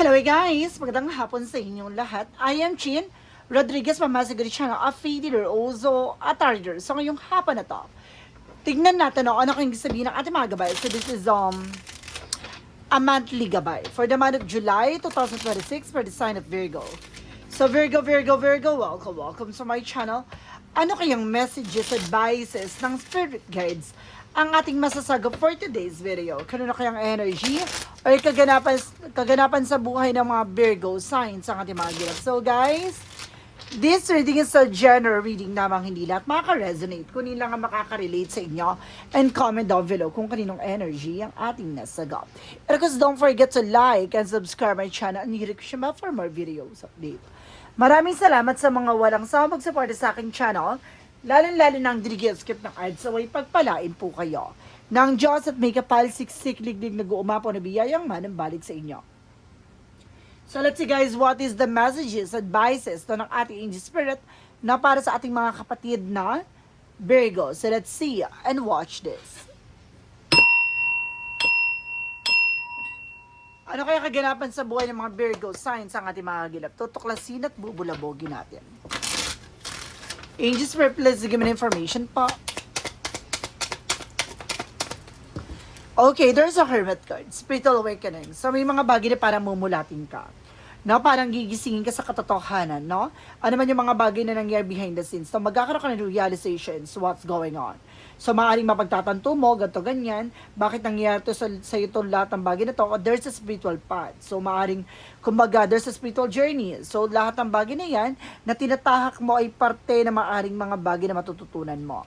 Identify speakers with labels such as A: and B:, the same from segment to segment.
A: Hello guys! Magandang hapon sa inyong lahat. I am Chin Rodriguez, Mamasiguri Channel, a feeder, also a tarder. So ngayong hapon na to, tignan natin ano kung sabihin ng ating mga gabay. So this is a monthly gabay for the month of July 2026 for the sign of Virgo. So Virgo, welcome sa my channel. Ano kayang messages, advices ng spirit guides ang ating masasagap for today's video? Kanino kayang energy o kaganapan sa buhay ng mga Virgo signs ang ating mga gilap? So guys, this reading is a general reading namang hindi lahat makaka-resonate. Kunin lang ang makaka-relate sa inyo and comment down below kung kaninong energy ang ating nasagap. And of course, don't forget to like and subscribe my channel and hit the bell for more videos update. Maraming salamat sa mga walang sawang magsuporta sa aking channel, lalo-lalo nang skip ng ads, away pagpalain po kayo ng Diyos at may kapal siksik liglig nag-uumapo na biyayang manambalik sa inyo. So let's see guys, what is the messages, advices ng ating angel spirit na para sa ating mga kapatid na Virgo. So let's see and watch this. Ano kaya kaganapan sa buhay ng mga Virgo signs ang ating mga gilap? Tutuklasin at bubulabogin natin. Angel Spirit, please give me information po. Okay, there's a Hermit card. Spiritual awakening. So may mga bagay na parang mumulatin ka. No, parang gigisingin ka sa katotohanan, no? Ano man yung mga bagay na nangyari behind the scenes. So magkakaroon ka ng realizations what's going on. So maaaring mapagtatanto mo, ganito ganyan, bakit nangyari to sa itong lahat ng bagay na to? There's a spiritual path. So maaaring, kumbaga, there's a spiritual journey. So lahat ng bagay na yan, na tinatahak mo ay parte na maaaring mga bagay na matututunan mo.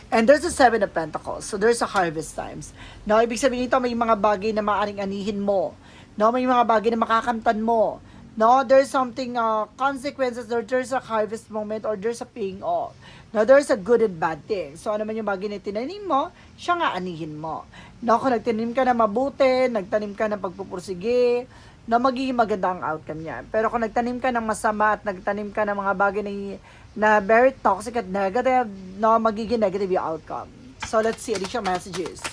A: And there's a Seven of Pentacles. So there's a harvest times. Now, ibig sabihin ito, may mga bagay na maaaring anihin mo. No, may mga bagay na makakamtan mo. No, there's something, consequences, or there's a harvest moment, or there's a paying off. No, there's a good and bad thing. So, ano man yung bagay na tinanim mo, siya nga anihin mo. No, kung nagtanim ka na mabuti, nagtanim ka ng pagpupursige, no, magiging maganda ang outcome niya. Pero kung nagtanim ka ng masama at nagtanim ka ng mga bagay na very toxic at negative, no, magiging negative yung outcome. So, let's see additional messages.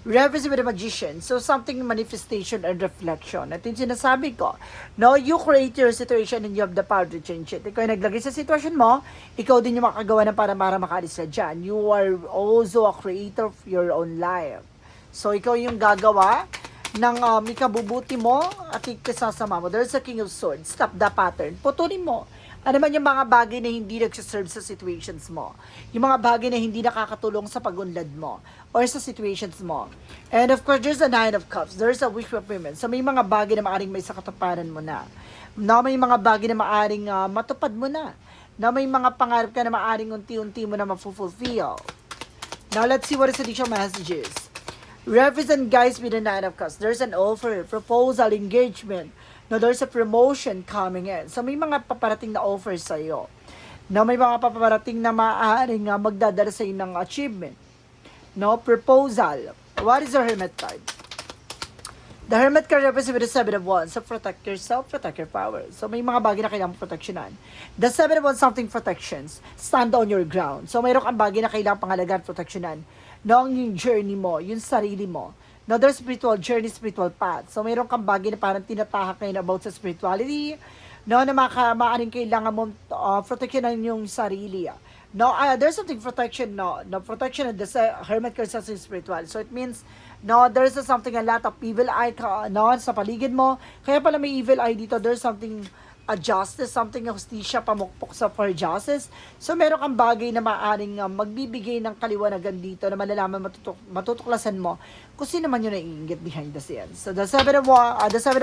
A: Reference with the magician. So, something manifestation and reflection. At yung sinasabi ko, no, you create your situation and you have the power to change it. Ikaw yung naglagay sa sitwasyon mo, ikaw din yung makagawa na para makaalis na dyan. You are also a creator of your own life. So, ikaw yung gagawa ng ikabubuti mo at ikasasama mo. There's a King of Swords. Stop the pattern. Putulin mo. Ano man yung mga bagay na hindi nagsiserve sa situations mo. Yung mga bagay na hindi nakakatulong sa pagunlad mo or sa situations mo. And of course, there's a Nine of Cups. There's a wish fulfillment. So may mga bagay na maaring may sakatuparan mo na. Na may mga bagay na maaring matupad mo na. Na may mga pangarap ka na maaring unti-unti mo na ma-fulfill. Now, let's see what is additional messages. Represent guys with the Nine of Cups. There's an offer, proposal, engagement. No, there's a promotion coming in. So, may mga paparating na offers sa'yo. No, may mga paparating na maaaring magdadala sa'yo ng achievement. No, proposal. What is the Hermit card? The Hermit card represents with the Seven of Wands. So, protect yourself, protect your power. So, may mga bagay na kailangan proteksyonan. The Seven of Wands, something protections. Stand on your ground. So, mayroon kang bagay na kailangan pangalagaan, proteksyonan. No, yung journey mo, yung sarili mo. Now, there's spiritual journey, spiritual path. So, mayroon kang bagay na parang tinatahak ngayon about sa spirituality. No, na maaaring kailangan mo proteksyonan yung sarili. No, there's something protection, no protection of the Hermit card sa spiritual. So, it means, no, there's something, a lot of evil eye, no, sa paligid mo. Kaya pala may evil eye dito, there's something, a justice, something na hustisya, pamukpok sa for justice. So, meron kang bagay na maaaring magbibigay ng kaliwanagan dito na malalaman matutuklasan mo kung sino man yung naiingit behind the scenes. So, the Seven of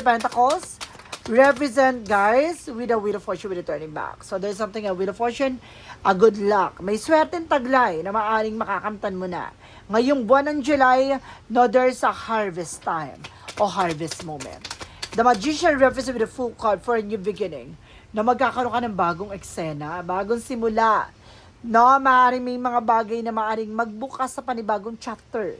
A: Pentacles represent guys with a Wheel of Fortune with a turning back. So, there's something, a Wheel of Fortune, a good luck. May swerteng taglay na maaaring makakamtan mo na. Ngayong buwan ng July, no, there's a harvest time o harvest moment. The Magician represents with a full card for a new beginning. Na magkakaroon ka ng bagong eksena, bagong simula. No, maaaring may mga bagay na maaaring magbukas sa panibagong chapter.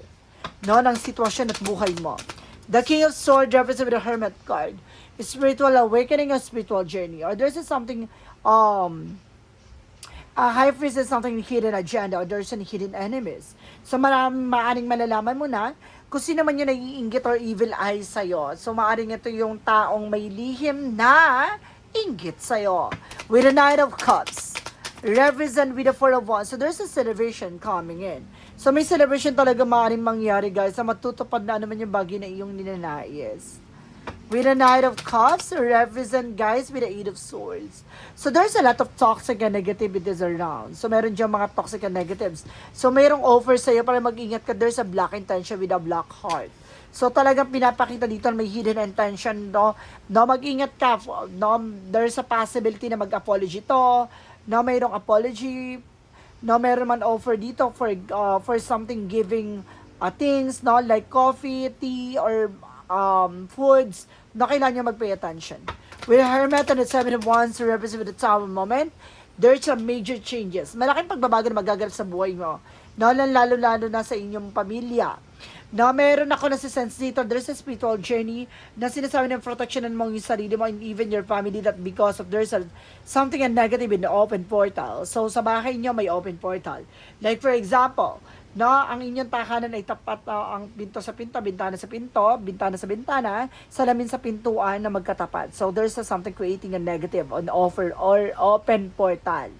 A: No, ng sitwasyon at buhay mo. The King of Swords represents with a Hermit card. Spiritual awakening or spiritual journey. Or there's something, a high priest is something hidden agenda or there's some hidden enemies. So maaaring malalaman mo na kung sino man yung naiinggit or evil eye sa'yo. So, maaaring ito yung taong may lihim na inggit sa'yo. With the Knight of Cups, represent with the Four of Wands. So, there's a celebration coming in. So, may celebration talaga maaaring mangyari, guys, na matutupad na naman yung bagay na iyong ninanais. With the Knight of Cups, represent, guys, with the Eight of Swords. So, there's a lot of toxic and negativities around. So, meron dyan mga toxic and negatives. So, mayroong offer sa'yo para mag-ingat ka. There's a black intention with a black heart. So, talagang pinapakita dito na may hidden intention, no? No, mag-ingat ka. No, there's a possibility na mag-apology to. No, mayroong apology. No, meron man offer dito for something giving things, no? Like coffee, tea, or foods na kailangan nyo mag-pay attention. With Hermit and the Seven of Wands to represent with the Tower moment, there's some major changes. Malaking pagbabago na magaganap sa buhay mo. No, lalo-lalo na sa inyong pamilya. No, meron ako na si sense dito, there's a spiritual journey na sinasabi ng protectionan mo yung sarili mo and even your family that because of there's something negative in the open portal. So, sa bahay nyo may open portal. Like for example, no, ang inyong tahanan ay tapat ang pinto sa pinto, bintana sa pinto, bintana sa bintana, salamin sa pintuan na magkatapat. So, there's something creating a negative on offer or open portal.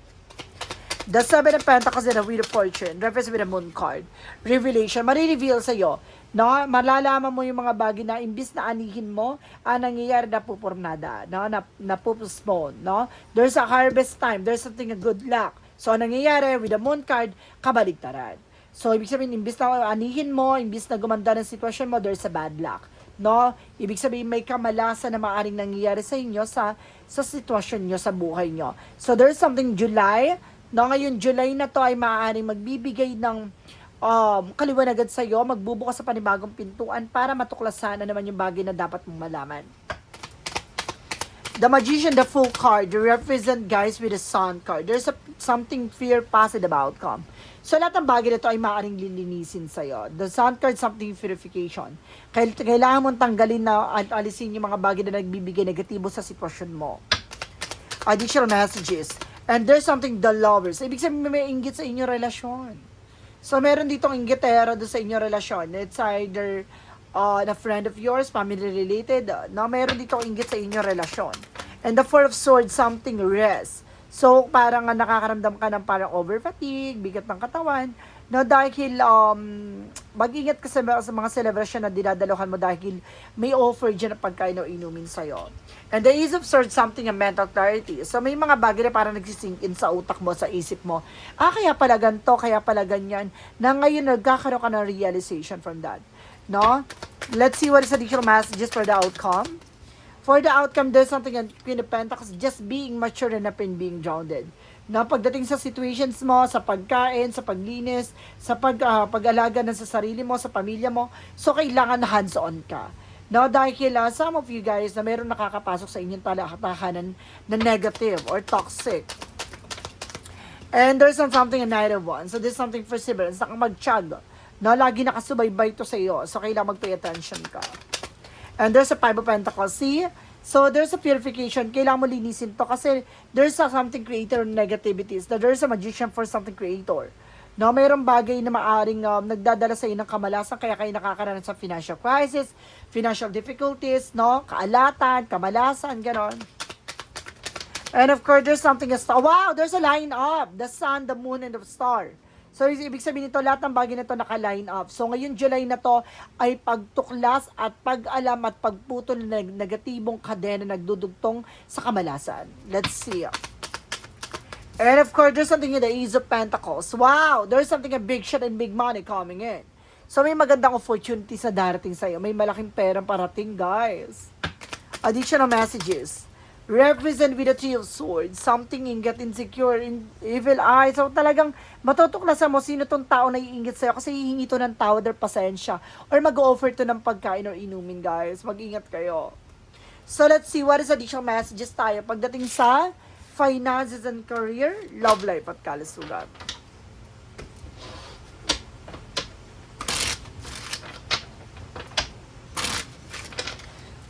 A: The Seven of Pentacles and the Wheel of Fortune, represent with the Moon card. Revelation, marireveal sa'yo. No, malalaman mo yung mga bagay na imbis na anihin mo, nangyayari na pupurnada, no, napupostpone, no. There's a harvest time, there's something a good luck. So, nangyayari with the Moon card, kabaligtaran. So, ibig sabihin, imbis na anihin mo, imbis na gumanda ng sitwasyon mo, there's a bad luck. No? Ibig sabihin, may kamalasan na maaaring nangyayari sa inyo sa sitwasyon nyo, sa buhay nyo. So, there's something July. No, ngayon, July na to ay maaaring magbibigay ng kaliwanagan sa iyo, magbubukas sa panibagong pintuan para matuklasan na naman yung bagay na dapat mong malaman. The Magician, the Fool card, represent, guys, with the Sun card. There's something fear, positive outcome. So, lahat ng bagay na ito ay maaaring lilinisin sa'yo. The Sun card, something purification. Kailangan mong tanggalin na at alisin yung mga bagay na nagbibigay negatibo sa sitwasyon mo. Additional messages. And there's something the Lovers. Ibig sabihin may inggit sa inyong relasyon. So, meron ditong inggitero doon sa inyong relasyon. It's either a friend of yours, family related, no, meron ditong inggit sa inyong relasyon. And the Four of Swords, something rest. So, parang nakakaramdam ka ng parang over fatigue, bigat ng katawan, no, dahil mag-ingat ka sa mga celebration na dinadalohan mo dahil may offer dyan na pagkain o inumin sa'yo. And the Ace of Swords, something a mental clarity. So, may mga bagay na parang nagsisink in sa utak mo, sa isip mo. Kaya pala ganito, kaya pala ganyan. Na ngayon, nagkakaroon ka ng realization from that. No? Let's see what is additional messages for the outcome. For the outcome, there's something in Queen of Pentacles, just being mature enough in being grounded. Na pagdating sa situations mo, sa pagkain, sa paglinis, sa pag-alaga na sa sarili mo, sa pamilya mo, so kailangan hands-on ka. No, dahil some of you guys na meron nakakapasok sa inyong tahanan na negative or toxic. And there's something a Knight of Wands. So there's something perseverance, mag-chug. No, lagi nakasubaybay to sa iyo. So kailangan mag-pay attention ka. And there's a Five of Pentacles. See? So, there's a purification. Kailangan mo linisin to kasi there's something creator negativities. There's a magician for something creator. No, mayroong bagay na maaring nagdadala sa iyo ng kamalasan kaya kayo nakakaranas sa financial crisis, financial difficulties, no, kaalatan, kamalasan, ganon. And of course, there's something a star. Wow, there's a line up. The sun, the moon, and the star. So, ibig sabihin nito, lahat ng bagay nito naka-line up. So, ngayon July na to ay pagtuklas at pag-alam at pagputol ng negatibong kadena nagdudugtong sa kamalasan. Let's see. And of course, there's something in the Ace of Pentacles. Wow! There's something a big shot and big money coming in. So, may magandang opportunities na darating sa'yo. May malaking perang parating, guys. Additional messages. Represent with the Three of Swords. Something ingat, insecure, evil eye. So, talagang matutuklasan mo sino tong tao na iinggit sa'yo kasi hihingi to ng tao their pasensya. Or mag-offer to ng pagkain or inumin, guys. Mag-ingat kayo. So, let's see what is additional messages tayo pagdating sa finances and career, love life at kalusugan.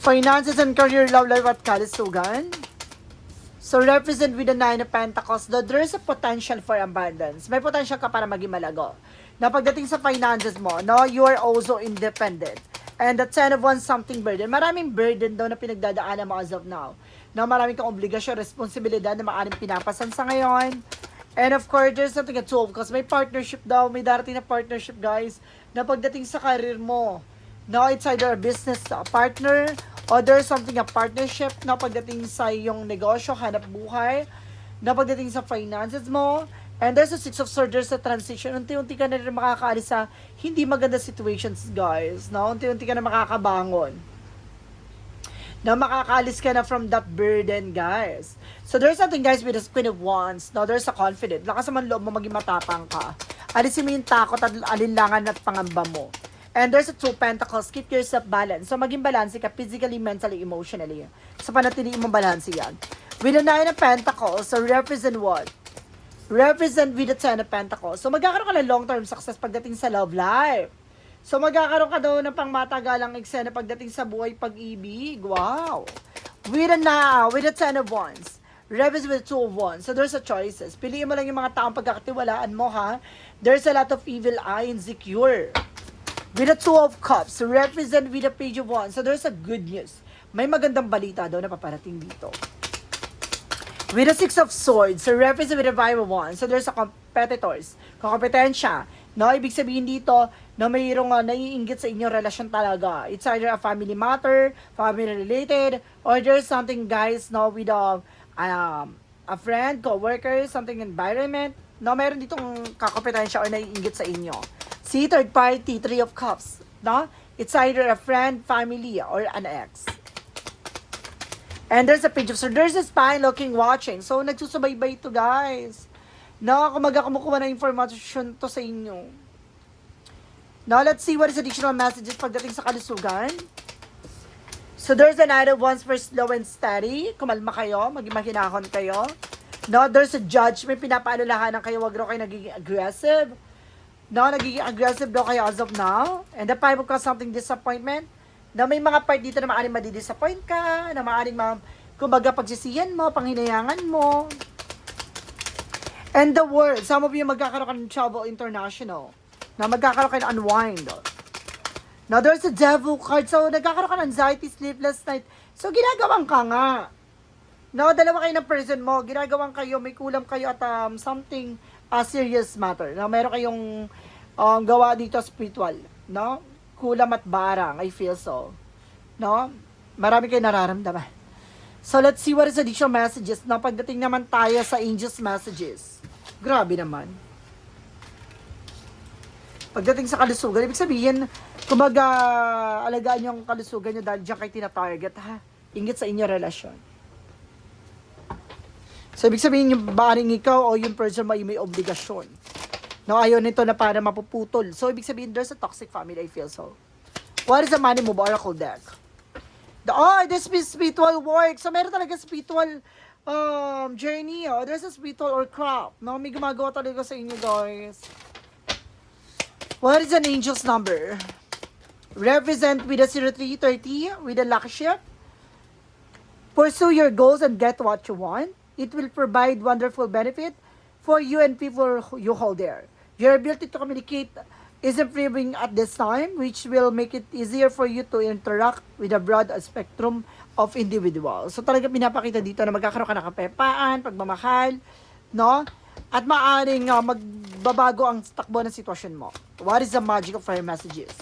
A: Finances and career, love life at kalusugan. So, represent with the Nine of Pentacles, though there is a potential for abundance. May potential ka para maging malago. Na pagdating sa finances mo, no, you are also independent. And the 10 of Wands, something burden. Maraming burden daw na pinagdadaanan mo as of now. Na maraming kang obligasyon, responsibilidad na maaaring pinapasan sa ngayon. And of course, there's something at 12 because may partnership daw, may darating na partnership, guys, na pagdating sa career mo. No, it's either a business partner or there's something a partnership na pagdating sa iyong negosyo, hanap buhay, na pagdating sa finances mo. And there's a 6 of Swords, there's a transition. Unti-unti ka na rin makakaalis sa hindi maganda situations, guys. No? Unti-unti ka na makakabangon. Na makakaalis ka na from that burden, guys. So there's something, guys, with the Queen of Wands. No, there's a confident. Lakas naman loob mo, maging matapang ka. Alisin mo yung takot at alinlangan at pangamba mo. And there's a 2 Pentacles. Keep yourself balanced. So maging balanse ka physically, mentally, emotionally. So panatiliin mo balanse yan. With the 9 of Pentacles, so represent what? Represent with the 10 of Pentacles. So magkakaroon ka ng long-term success pagdating sa love life. So magkakaroon ka daw ng pangmatagalang eksena pagdating sa buhay pag-ibig. Wow! With the 10 of Wands. Reverse with 2 of Wands. So there's a choices. Piliin mo lang yung mga taong pagkakatiwalaan mo, ha? There's a lot of evil eye, insecure. With the 2 of Cups. Represent with the Page of Wands. So there's a good news. May magandang balita daw na paparating dito. With the 6 of Swords. So represent with the 5 of Wands. So there's a competitors. Kompetensya. No, ibig sabihin dito na mayroong naiinggit sa inyong relasyon talaga. It's either a family matter, family related, or there's something, guys, no, with a friend, co-worker, something environment. No, meron ditong kakompetensya or naiinggit sa inyo. See, third party, 3 of Cups. No? It's either a friend, family, or an ex. And there's a Page of Swords. There's a spy looking, watching. So, nagsusubaybay ito, guys. No, kumukuha ng information to sa inyo. Now, let's see what is additional messages pagdating sa kalusugan. So, there's a Knight of Wands for slow and steady. Kumalma kayo, maging mahinahon kayo. No, there's a judgment, pinapaalalahanan kayo, wag raw kayo nagiging aggressive. No, nagiging aggressive daw kayo as of now. And the 5 of Cups, something disappointment. Na may mga part dito na maaaring madidisappoint ka, na maaaring kumbaga pagsisiyan mo, panghinayangan mo. And the World, some of you magkakaroon ka ng travel international. Na magkakaroon ka ng unwind. Now, there's a Devil card. So, nagkakaroon ka ng anxiety, sleepless night. So, ginagawan ka nga. No, dalawa kayo ng person mo. Ginagawan kayo, may kulam kayo at something serious matter. No, meron kayong gawa dito spiritual. No? Kulam at barang. I feel so. No? Marami kayo nararamdaman. So, let's see what is additional messages. Now, pagdating naman tayo sa angels messages. Grabe naman. Pagdating sa kalusugan, ibig sabihin, kumbaga, alagaan yung kalusugan nyo dahil dyan kayo tina-target, ha? Ingit sa inyo relasyon. So, ibig sabihin, yung baring ikaw o yung person may obligasyon. No, ayaw nito na para mapuputol. So, ibig sabihin, there's a toxic family, I feel so. What is the Money Move Oracle deck? This is spiritual work. So, meron talaga spiritual journey. Oh. There's a spiritual or craft. No? May gumagawa talaga sa inyo, guys. What is an angel's number? Represent with a 0330 with a lucky ship. Pursue your goals and get what you want. It will provide wonderful benefit for you and people you hold there. Your ability to communicate is improving at this time, which will make it easier for you to interact with a broad spectrum of individuals. So talaga pinapakita dito na magkakaroon ka ng kapayapaan, pagmamahal, no? At maaaring magbabago ang takbo ng sitwasyon mo. What is the magic of fire messages?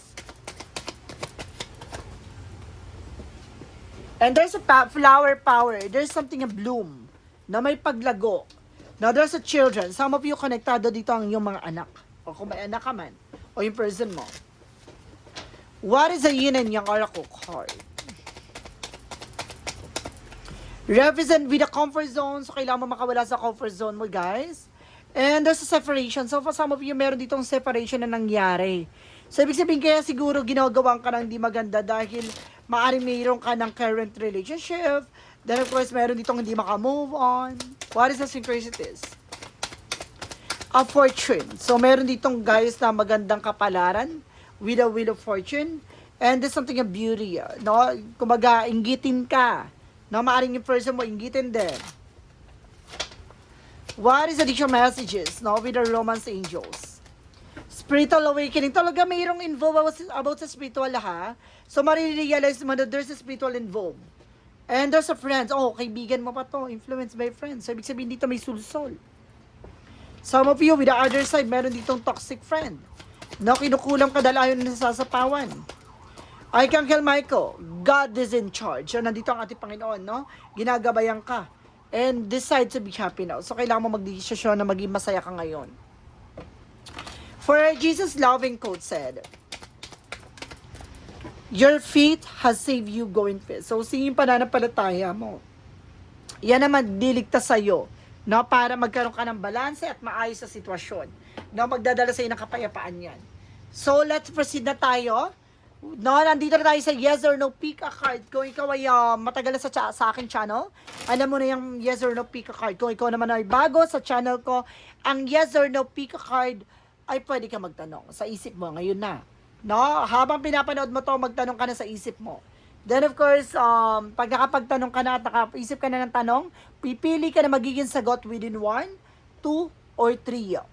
A: And there's a flower power. There's something a bloom na may paglago. Now, there's a children. Some of you konektado dito ang iyong mga anak. O kung may anak ka man. O yung person mo. What is a yin and yang oracle card? Represent with the comfort zone. So, kailangan mo makawala sa comfort zone mo, guys. And there's a separation. So, for some of you, meron ditong separation na nangyari. So, ibig sabihin kaya siguro ginagawa ka ng di maganda dahil maaaring mayroon ka ng current relationship. Then, of course, meron ditong hindi maka-move on. What is the synchronicities? A fortune. So, meron ditong guys na magandang kapalaran with a wheel of fortune. And there's something of beauty. No? Kumbaga, inggitin ka. No? Maaring yung person mo, inggitin din. What is additional messages? No? With the romance angels. Spiritual awakening. Talaga mayroong involved about sa spiritual ha. So marirealize mo na there's a spiritual involved. And there's a friends. Oh, kaibigan mo pa to. Influenced by friends. So ibig sabihin dito may sulsol. Some of you with the other side, meron ditong toxic friend. No, kinukulam ka dahil ayaw na nasasapawan. Archangel Michael, God is in charge. So nandito ang ating Panginoon, no? Ginagabayan ka. And decide to be happy now. So kailangan mo magdesisyon na maging masaya ka ngayon. For Jesus' loving quote said, your faith has saved you going first. So, singing pananampalataya mo. Yan naman, diligtas sa'yo. No, para magkaroon ka ng balanse at maayos sa sitwasyon. No, magdadala sa'yo ng kapayapaan yan. So, let's proceed na tayo. No, nandito na tayo sa yes or no pick a card. Kung ikaw ay matagal na sa akin channel, alam mo na yung yes or no pick a card. Kung ikaw naman ay bago sa channel ko, ang yes or no pick a card ay pwede ka magtanong sa isip mo ngayon na. No? Habang pinapanood mo to, magtanong ka na sa isip mo. Then of course, pag nakapagtanong ka na at nakaisip ka na ng tanong, pipili ka na magiging sagot within 1, 2, or 3.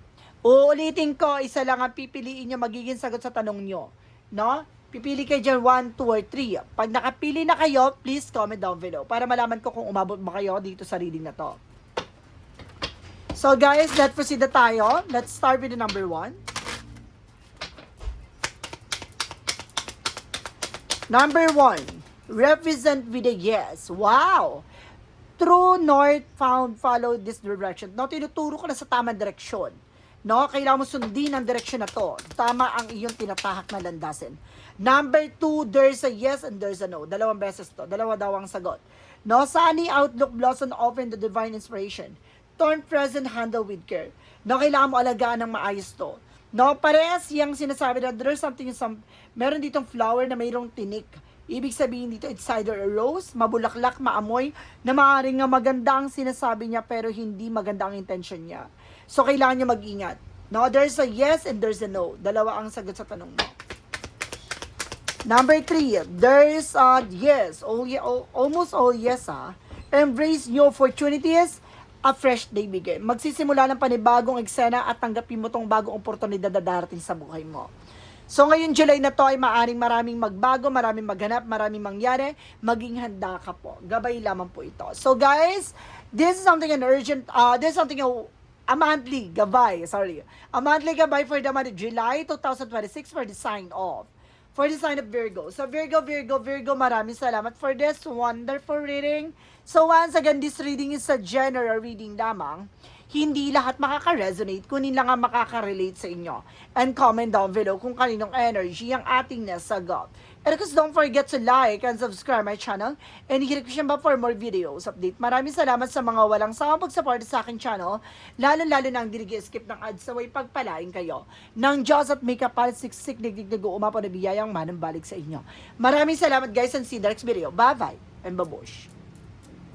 A: Uulitin ko, isa lang ang pipiliin nyo magiging sagot sa tanong nyo. No? Pipili kayo dyan 1, 2, or 3. Pag nakapili na kayo, please comment down below para malaman ko kung umabot ba kayo dito sa reading na to. So guys, let's proceed na tayo. Let's start with the number 1. Number 1, represent with a yes. Wow! True north found, follow this direction. No, tinuturo ka na sa tamang direksyon. No, kailangan mo sundin ang direksyon na to. Tama ang iyong tinatahak na landasin. Number 2, there's a yes and there's a no. Dalawang beses to. Dalawa daw ang sagot. No, sunny outlook blossom open the divine inspiration. Turn present, handle with care. No, kailangan mo alagaan ng maayos to. No, parehas yung sinasabi na there's something, meron ditong flower na mayroong tinik. Ibig sabihin dito, it's either a rose, mabulaklak, maamoy, na maaaring nga maganda ang sinasabi niya pero hindi maganda ang intention niya. So, kailangan niya mag-ingat. No, there's a yes and there's a no. Dalawa ang sagot sa tanong mo. Number 3, there's a yes. Almost all yes ha. Embrace new opportunities. A fresh day begin. Magsisimula ng panibagong eksena at tanggapin mo tong bagong oportunidad na darating sa buhay mo. So ngayon July na to ay maaring maraming magbago, maraming maghanap, maraming mangyari. Maging handa ka po. Gabay lamang po ito. So guys, this is something an urgent, this is something a monthly gabay, A monthly gabay for the month of July 2026 for the sign of. For the sign of Virgo. So Virgo, maraming salamat for this wonderful reading. So once again, this reading is a general reading lamang. Hindi lahat makaka-resonate, kunin lang ang makaka-relate sa inyo. And comment down below kung kaninong energy ang ating nasagot. And of course, don't forget to like and subscribe my channel. And hit ko ba for more videos update. Maraming salamat sa mga walang sawang pag-support sa aking channel. Lalo na ang dinigi-skip ng ads sa way pagpalain kayo. Nang Diyos at may kapal siksik nagdigdig umapo na biyayang manang balik sa inyo. Maraming salamat guys and see you next video. Bye-bye and babush.